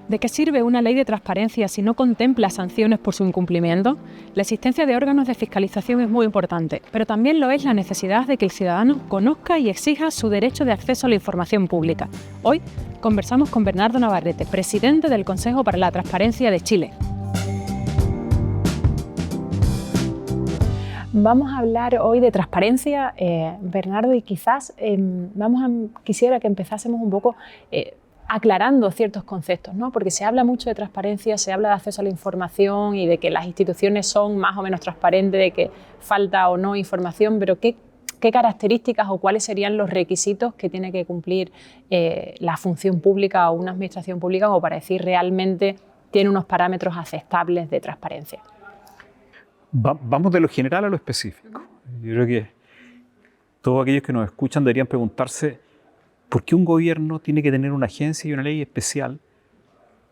¿De qué sirve una ley de transparencia si no contempla sanciones por su incumplimiento? La existencia de órganos de fiscalización es muy importante, pero también lo es la necesidad de que el ciudadano conozca y exija su derecho de acceso a la información pública. Hoy conversamos con Bernardo Navarrete, presidente del Consejo para la Transparencia de Chile. Vamos a hablar hoy de transparencia, Bernardo, y quizás quisiera que empezásemos un poco aclarando ciertos conceptos, ¿no? Porque se habla mucho de transparencia, se habla de acceso a la información y de que las instituciones son más o menos transparentes, de que falta o no información, pero ¿qué características o cuáles serían los requisitos que tiene que cumplir la función pública o una administración pública como para decir realmente tiene unos parámetros aceptables de transparencia? Vamos de lo general a lo específico. Yo creo que todos aquellos que nos escuchan deberían preguntarse por qué un gobierno tiene que tener una agencia y una ley especial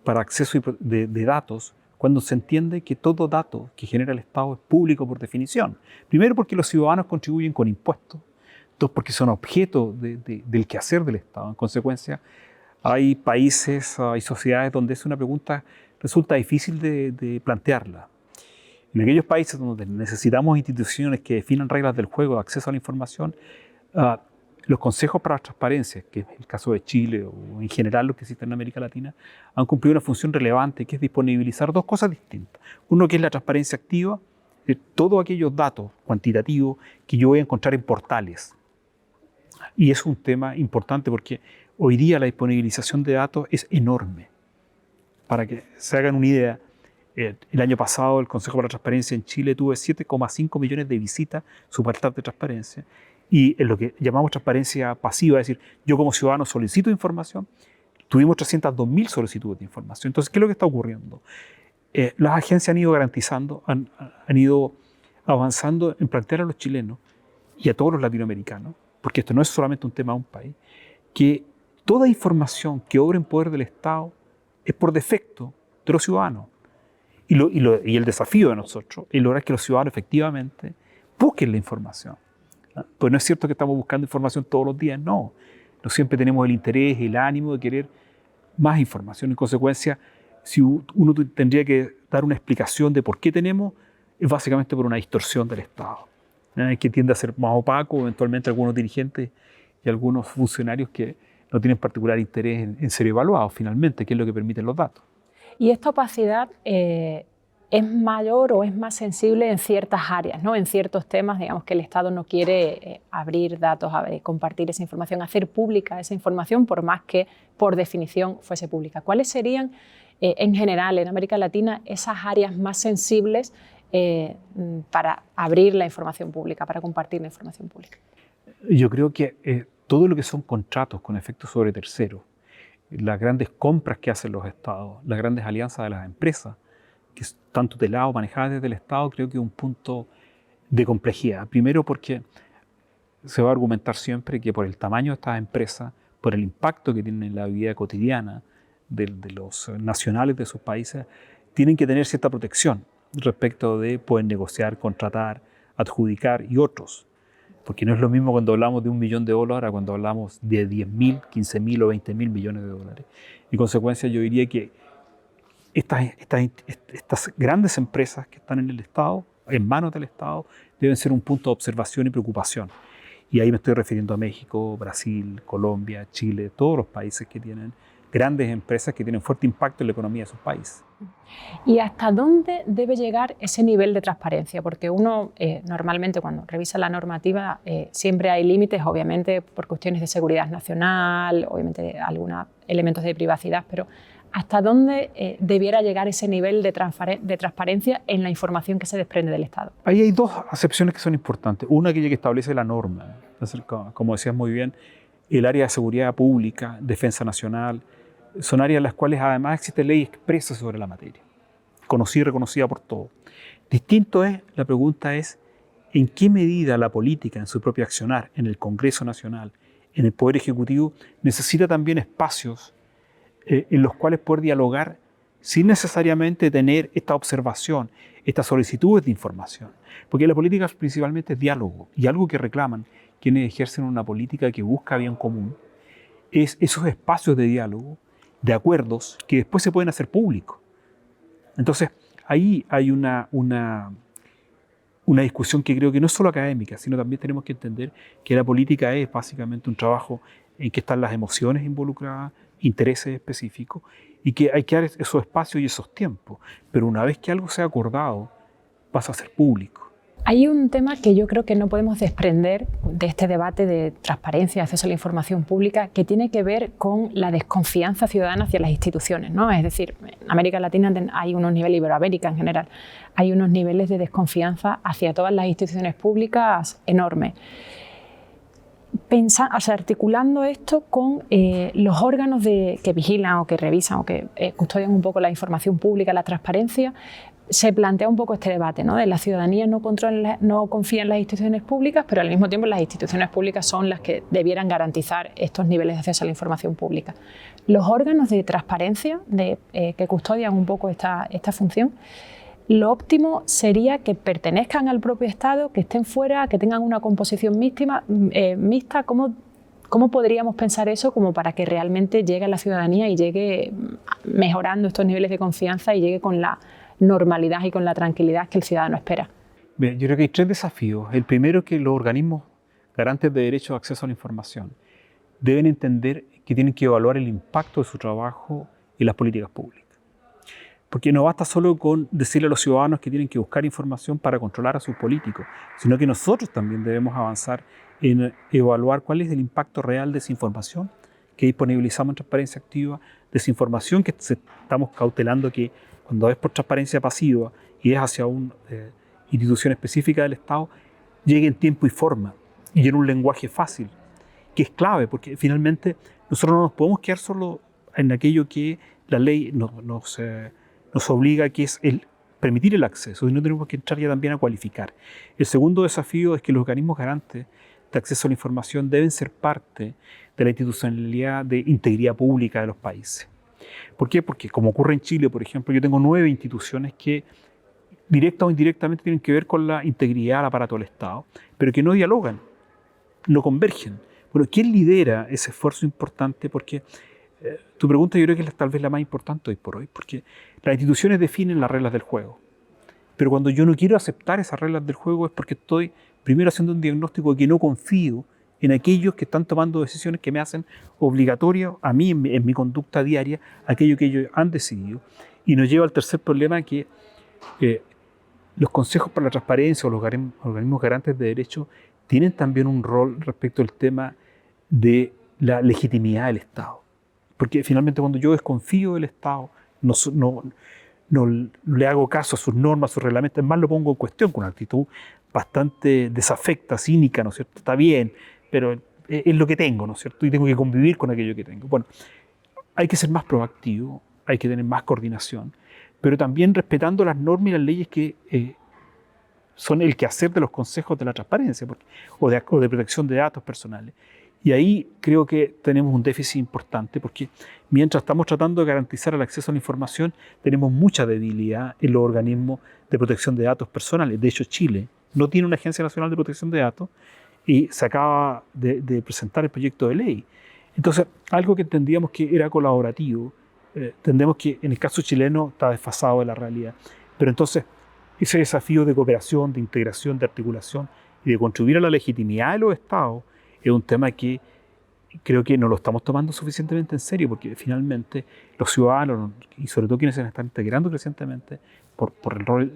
para acceso de datos cuando se entiende que todo dato que genera el Estado es público por definición. Primero, porque los ciudadanos contribuyen con impuestos. Dos, porque son objeto del quehacer del Estado. En consecuencia, hay países, hay sociedades donde es una pregunta resulta difícil de plantearla. En aquellos países donde necesitamos instituciones que definan reglas del juego de acceso a la información, los consejos para la transparencia, que es el caso de Chile o en general los que existen en América Latina, han cumplido una función relevante que es disponibilizar dos cosas distintas. Uno que es la transparencia activa, de todos aquellos datos cuantitativos que yo voy a encontrar en portales. Y es un tema importante porque hoy día la disponibilización de datos es enorme. Para que se hagan una idea, el año pasado el Consejo para la Transparencia en Chile tuvo 7,5 millones de visitas, su portal de transparencia, y en lo que llamamos transparencia pasiva, es decir, yo como ciudadano solicito información, tuvimos 302.000 solicitudes de información. Entonces, ¿qué es lo que está ocurriendo? Las agencias han ido garantizando, han ido avanzando en plantear a los chilenos y a todos los latinoamericanos, porque esto no es solamente un tema de un país, que toda información que obra en poder del Estado es por defecto de los ciudadanos. Y el desafío de nosotros es lograr que los ciudadanos efectivamente busquen la información. Pues no es cierto que estamos buscando información todos los días, no. No siempre tenemos el interés, el ánimo de querer más información. En consecuencia, si uno tendría que dar una explicación de por qué tenemos, es básicamente por una distorsión del Estado, que tiende a ser más opaco, eventualmente algunos dirigentes y algunos funcionarios que no tienen particular interés en ser evaluados finalmente, que es lo que permiten los datos. ¿Y esta opacidad es mayor o es más sensible en ciertas áreas, ¿no? En ciertos temas, digamos que el Estado no quiere abrir datos, compartir esa información, hacer pública esa información, por más que por definición fuese pública? ¿Cuáles serían, en general, en América Latina, esas áreas más sensibles para abrir la información pública, para compartir la información pública? Yo creo que todo lo que son contratos con efectos sobre terceros, las grandes compras que hacen los estados, las grandes alianzas de las empresas, que están tuteladas o manejadas desde el Estado, creo que es un punto de complejidad. Primero porque se va a argumentar siempre que por el tamaño de estas empresas, por el impacto que tienen en la vida cotidiana de los nacionales de sus países, tienen que tener cierta protección respecto de poder negociar, contratar, adjudicar y otros. Porque no es lo mismo cuando hablamos de $1 millón a cuando hablamos de 10.000, 15.000 o 20.000 millones de dólares. En consecuencia, yo diría que estas grandes empresas que están en el Estado, en manos del Estado, deben ser un punto de observación y preocupación. Y ahí me estoy refiriendo a México, Brasil, Colombia, Chile, todos los países que tienen grandes empresas que tienen fuerte impacto en la economía de sus países. ¿Y hasta dónde debe llegar ese nivel de transparencia? Porque uno normalmente cuando revisa la normativa siempre hay límites, obviamente por cuestiones de seguridad nacional, obviamente algunos elementos de privacidad, pero ¿hasta dónde debiera llegar ese nivel de transparencia en la información que se desprende del Estado? Ahí hay dos acepciones que son importantes. Una, aquella que establece la norma, como decías muy bien, el área de seguridad pública, defensa nacional, son áreas en las cuales además existe ley expresa sobre la materia, conocida y reconocida por todos. Distinto es, la pregunta es, ¿en qué medida la política en su propio accionar, en el Congreso Nacional, en el Poder Ejecutivo, necesita también espacios en los cuales poder dialogar sin necesariamente tener esta observación, estas solicitudes de información? Porque la política principalmente es diálogo, y algo que reclaman quienes ejercen una política que busca bien común es esos espacios de diálogo de acuerdos que después se pueden hacer públicos. Entonces, ahí hay una discusión que creo que no es solo académica, sino también tenemos que entender que la política es básicamente un trabajo en que están las emociones involucradas, intereses específicos, y que hay que dar esos espacios y esos tiempos. Pero una vez que algo sea acordado, pasa a ser público. Hay un tema que yo creo que no podemos desprender de este debate de transparencia, acceso a la información pública, que tiene que ver con la desconfianza ciudadana hacia las instituciones, ¿no? Es decir, en América Latina hay unos niveles, Iberoamérica en general, hay unos niveles de desconfianza hacia todas las instituciones públicas enormes. Articulando esto con los órganos que vigilan o que revisan o que custodian un poco la información pública, la transparencia, se plantea un poco este debate, ¿no? De la ciudadanía no confía en las instituciones públicas, pero al mismo tiempo las instituciones públicas son las que debieran garantizar estos niveles de acceso a la información pública. Los órganos de transparencia que custodian un poco esta función, lo óptimo sería que pertenezcan al propio Estado, que estén fuera, que tengan una composición mixta. ¿Cómo podríamos pensar eso como para que realmente llegue a la ciudadanía y llegue mejorando estos niveles de confianza y llegue con la normalidad y con la tranquilidad que el ciudadano espera? Bien, yo creo que hay 3 desafíos. El primero es que los organismos garantes de derecho de acceso a la información deben entender que tienen que evaluar el impacto de su trabajo en las políticas públicas. Porque no basta solo con decirle a los ciudadanos que tienen que buscar información para controlar a sus políticos, sino que nosotros también debemos avanzar en evaluar cuál es el impacto real de esa información que disponibilizamos en transparencia activa, de esa información que estamos cautelando que cuando es por transparencia pasiva y es hacia una institución específica del Estado, llegue en tiempo y forma y en un lenguaje fácil, que es clave, porque finalmente nosotros no nos podemos quedar solo en aquello que la ley nos obliga, que es el permitir el acceso, y no tenemos que entrar ya también a cualificar. El segundo desafío es que los organismos garantes de acceso a la información deben ser parte de la institucionalidad de integridad pública de los países. ¿Por qué? Porque como ocurre en Chile, por ejemplo, yo tengo 9 instituciones que directa o indirectamente tienen que ver con la integridad del aparato del Estado, pero que no dialogan, no convergen. Bueno, ¿quién lidera ese esfuerzo importante? Porque tu pregunta yo creo que es tal vez la más importante hoy por hoy, porque las instituciones definen las reglas del juego. Pero cuando yo no quiero aceptar esas reglas del juego es porque estoy primero haciendo un diagnóstico de que no confío en aquellos que están tomando decisiones que me hacen obligatoria a mí en mi conducta diaria, aquello que ellos han decidido. Y nos lleva al tercer problema, que los consejos para la transparencia o los organismos garantes de derechos tienen también un rol respecto al tema de la legitimidad del Estado. Porque finalmente cuando yo desconfío del Estado, no le hago caso a sus normas, a sus reglamentos, es más, lo pongo en cuestión con una actitud bastante desafecta, cínica, ¿no es cierto? Está bien, pero es lo que tengo, ¿no es cierto? Y tengo que convivir con aquello que tengo. Bueno, hay que ser más proactivo, hay que tener más coordinación, pero también respetando las normas y las leyes que son el quehacer de los consejos de la transparencia o de protección de datos personales. Y ahí creo que tenemos un déficit importante, porque mientras estamos tratando de garantizar el acceso a la información, tenemos mucha debilidad en los organismos de protección de datos personales. De hecho, Chile no tiene una Agencia Nacional de Protección de Datos y se acaba de presentar el proyecto de ley. Entonces, algo que entendíamos que era colaborativo, entendemos que en el caso chileno está desfasado de la realidad. Pero entonces, ese desafío de cooperación, de integración, de articulación y de contribuir a la legitimidad de los estados es un tema que creo que no lo estamos tomando suficientemente en serio, porque finalmente los ciudadanos, y sobre todo quienes se están integrando crecientemente por el rol,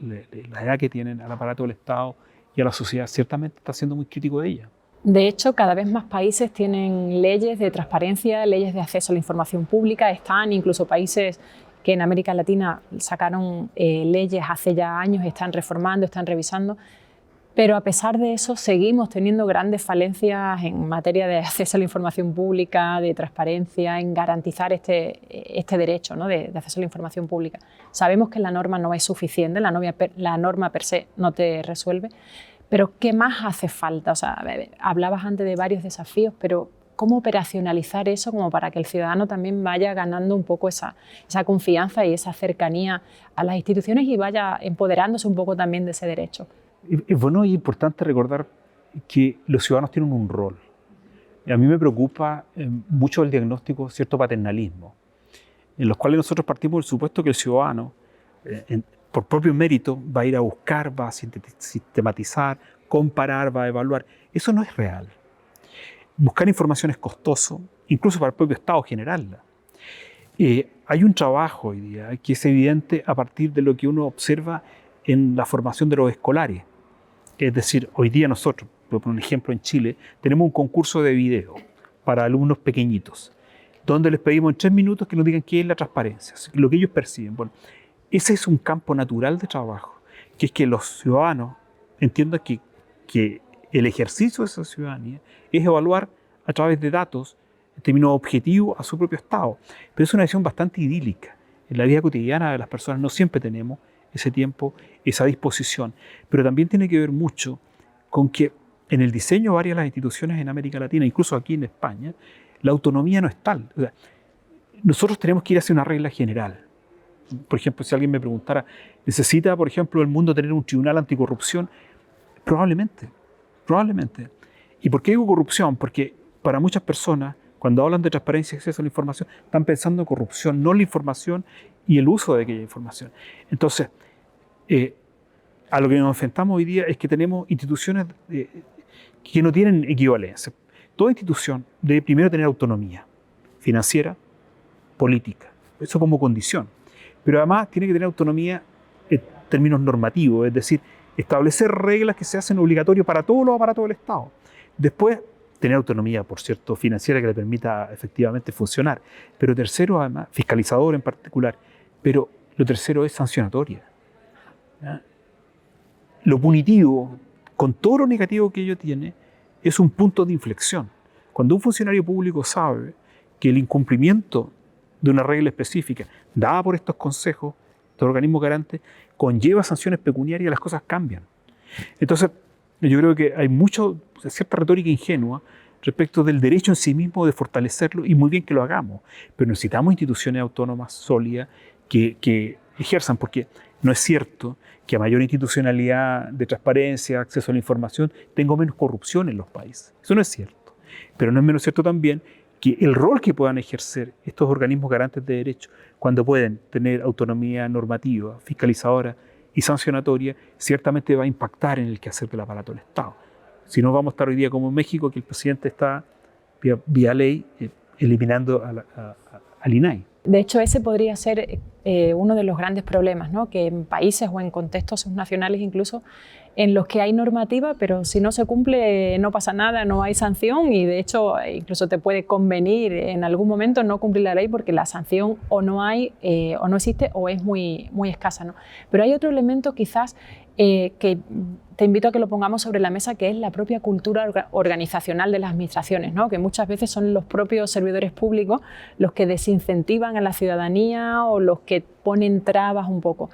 la edad que tienen al aparato del Estado y a la sociedad, ciertamente está siendo muy crítico de ella. De hecho, cada vez más países tienen leyes de transparencia, leyes de acceso a la información pública. Están incluso países que en América Latina sacaron leyes hace ya años, están reformando, están revisando. Pero a pesar de eso, seguimos teniendo grandes falencias en materia de acceso a la información pública, de transparencia, en garantizar este derecho, ¿no? de acceso a la información pública. Sabemos que la norma no es suficiente, la norma per se no te resuelve, pero ¿qué más hace falta? O sea, hablabas antes de varios desafíos, pero ¿cómo operacionalizar eso como para que el ciudadano también vaya ganando un poco esa confianza y esa cercanía a las instituciones y vaya empoderándose un poco también de ese derecho? Es bueno y importante recordar que los ciudadanos tienen un rol. A mí me preocupa mucho el diagnóstico, cierto paternalismo. en los cuales nosotros partimos del supuesto que el ciudadano, por propio mérito, va a ir a buscar, va a sistematizar, comparar, va a evaluar. Eso no es real. Buscar información es costoso, incluso para el propio Estado generarla. Hay un trabajo hoy día que es evidente a partir de lo que uno observa en la formación de los escolares. Es decir, hoy día nosotros, por un ejemplo en Chile, tenemos un concurso de video para alumnos pequeñitos, donde les pedimos en 3 minutos que nos digan qué es la transparencia, lo que ellos perciben. Bueno, ese es un campo natural de trabajo, que es que los ciudadanos entiendan que el ejercicio de esa ciudadanía es evaluar a través de datos en términos objetivos a su propio Estado. Pero es una visión bastante idílica. En la vida cotidiana de las personas no siempre tenemos ese tiempo, esa disposición. Pero también tiene que ver mucho con que en el diseño de varias de las instituciones en América Latina, incluso aquí en España, la autonomía no es tal. O sea, nosotros tenemos que ir hacia una regla general. Por ejemplo, si alguien me preguntara, ¿necesita, por ejemplo, el mundo tener un tribunal anticorrupción? Probablemente. ¿Y por qué digo corrupción? Porque para muchas personas, cuando hablan de transparencia y acceso a la información, están pensando en corrupción, no en la información y el uso de aquella información. Entonces, a lo que nos enfrentamos hoy día es que tenemos instituciones que no tienen equivalencia. Toda institución debe primero tener autonomía financiera, política, eso como condición. Pero además tiene que tener autonomía en términos normativos, es decir, establecer reglas que se hacen obligatorias para todos los aparatos del Estado. Después, tener autonomía, por cierto, financiera que le permita efectivamente funcionar. Pero tercero, además, fiscalizador en particular. Pero lo tercero es sancionatoria. ¿Ya? Lo punitivo, con todo lo negativo que ello tiene, es un punto de inflexión. Cuando un funcionario público sabe que el incumplimiento de una regla específica, dada por estos consejos, estos organismos garantes, conlleva sanciones pecuniarias, las cosas cambian. Entonces, yo creo que hay cierta retórica ingenua respecto del derecho en sí mismo de fortalecerlo, y muy bien que lo hagamos, pero necesitamos instituciones autónomas sólidas que ejerzan, porque no es cierto que a mayor institucionalidad de transparencia, acceso a la información, tenga menos corrupción en los países. Eso no es cierto. Pero no es menos cierto también que el rol que puedan ejercer estos organismos garantes de derechos, cuando pueden tener autonomía normativa, fiscalizadora y sancionatoria, ciertamente va a impactar en el quehacer del aparato del Estado. Si no, vamos a estar hoy día como en México, que el presidente está vía ley eliminando al INAI. De hecho, ese podría ser uno de los grandes problemas, ¿no? Que en países o en contextos nacionales incluso, en los que hay normativa, pero si no se cumple no pasa nada, no hay sanción, y de hecho incluso te puede convenir en algún momento no cumplir la ley porque la sanción o no hay o no existe o es muy, muy escasa, ¿no? Pero hay otro elemento quizás que te invito a que lo pongamos sobre la mesa, que es la propia cultura organizacional de las administraciones, ¿no? Que muchas veces son los propios servidores públicos los que desincentivan a la ciudadanía o los que ponen trabas un poco.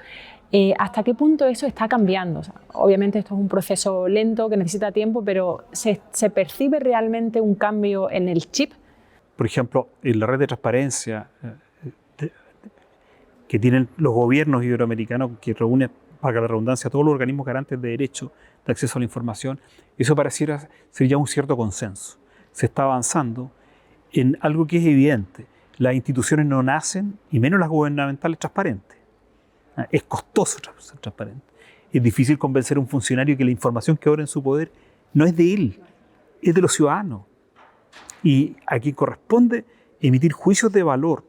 ¿Hasta qué punto eso está cambiando? O sea, obviamente esto es un proceso lento que necesita tiempo, pero ¿se percibe realmente un cambio en el chip? Por ejemplo, en la red de transparencia que tienen los gobiernos iberoamericanos, que reúne, para la redundancia, todos los organismos garantes de derecho de acceso a la información, eso pareciera ser ya un cierto consenso. Se está avanzando en algo que es evidente. Las instituciones no nacen, y menos las gubernamentales, transparentes. Es costoso ser transparente. Es difícil convencer a un funcionario que la información que obra en su poder no es de él, es de los ciudadanos. Y a quien corresponde emitir juicios de valor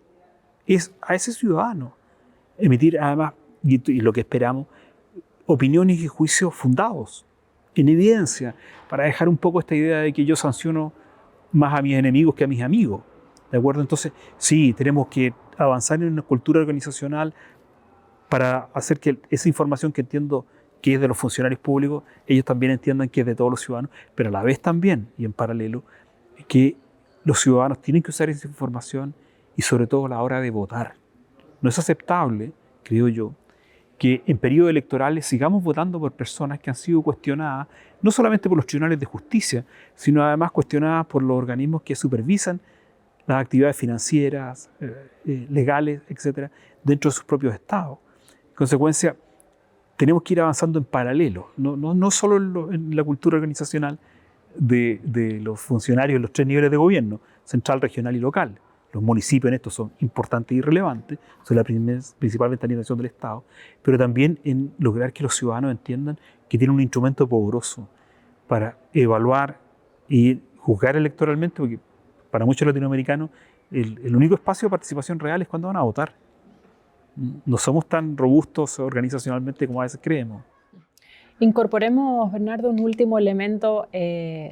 es a ese ciudadano. Emitir además, y lo que esperamos, opiniones y juicios fundados, en evidencia, para dejar un poco esta idea de que yo sanciono más a mis enemigos que a mis amigos. ¿De acuerdo? Entonces, sí, tenemos que avanzar en una cultura organizacional para hacer que esa información que entiendo que es de los funcionarios públicos, ellos también entiendan que es de todos los ciudadanos, pero a la vez también, y en paralelo, que los ciudadanos tienen que usar esa información y sobre todo a la hora de votar. No es aceptable, creo yo, que en periodos electorales sigamos votando por personas que han sido cuestionadas, no solamente por los tribunales de justicia, sino además cuestionadas por los organismos que supervisan las actividades financieras, legales, etcétera, dentro de sus propios estados. En consecuencia, tenemos que ir avanzando en paralelo, no solo en la cultura organizacional de los funcionarios en los 3 niveles de gobierno, central, regional y local. los municipios en esto son importantes y relevantes, son la principal ventanilla del Estado, pero también en lograr que los ciudadanos entiendan que tienen un instrumento poderoso para evaluar y juzgar electoralmente, porque para muchos latinoamericanos el único espacio de participación real es cuando van a votar. No somos tan robustos organizacionalmente como a veces creemos. Incorporemos, Bernardo, un último elemento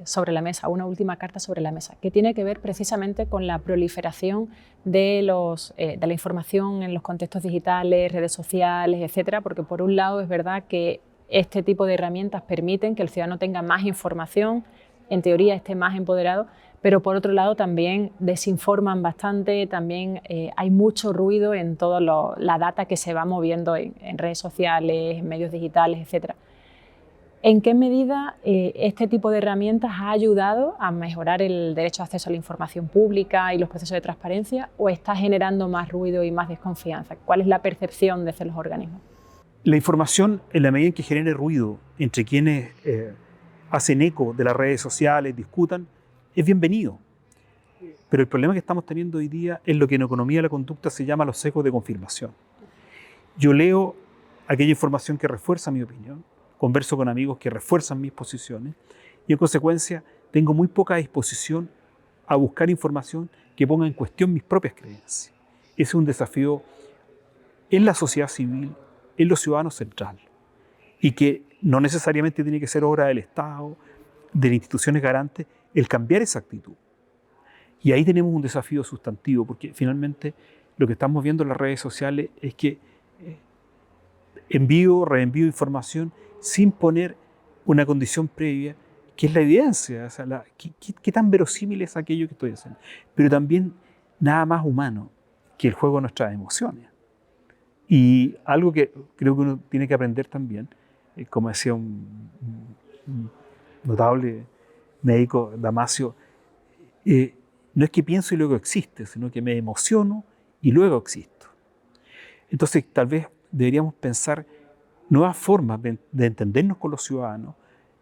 sobre la mesa, una última carta sobre la mesa, que tiene que ver precisamente con la proliferación de la información en los contextos digitales, redes sociales, etcétera, porque por un lado es verdad que este tipo de herramientas permiten que el ciudadano tenga más información, en teoría esté más empoderado, pero por otro lado también desinforman bastante, también hay mucho ruido en toda la data que se va moviendo en redes sociales, en medios digitales, etcétera. ¿En qué medida este tipo de herramientas ha ayudado a mejorar el derecho de acceso a la información pública y los procesos de transparencia, o está generando más ruido y más desconfianza? ¿Cuál es la percepción desde los organismos? La información, en la medida en que genere ruido entre quienes hacen eco de las redes sociales, discutan, es bienvenido. Pero el problema que estamos teniendo hoy día es lo que en economía de la conducta se llama los sesgos de confirmación. Yo leo aquella información que refuerza mi opinión, converso con amigos que refuerzan mis posiciones y en consecuencia tengo muy poca disposición a buscar información que ponga en cuestión mis propias creencias. Ese es un desafío en la sociedad civil, en los ciudadanos central, y que no necesariamente tiene que ser obra del Estado, de las instituciones garantes, el cambiar esa actitud. Y ahí tenemos un desafío sustantivo, porque finalmente lo que estamos viendo en las redes sociales es que envío, reenvío información sin poner una condición previa, que es la evidencia, o sea, qué tan verosímil es aquello que estoy haciendo. Pero también nada más humano que el juego de nuestras emociones. Y algo que creo que uno tiene que aprender también, como decía un notable médico, Damasio, no es que pienso y luego existe, sino que me emociono y luego existo. Entonces, tal vez deberíamos pensar nuevas formas de entendernos con los ciudadanos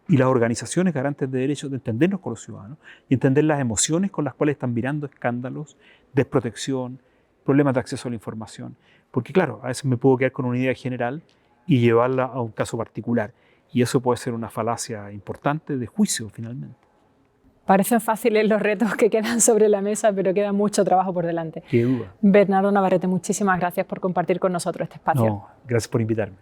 y las organizaciones garantes de derechos de entendernos con los ciudadanos y entender las emociones con las cuales están mirando escándalos, desprotección, problemas de acceso a la información. Porque claro, a veces me puedo quedar con una idea general y llevarla a un caso particular. Y eso puede ser una falacia importante de juicio, finalmente. Parecen fáciles los retos que quedan sobre la mesa, pero queda mucho trabajo por delante. Qué duda. Bernardo Navarrete, muchísimas gracias por compartir con nosotros este espacio. No, gracias por invitarme.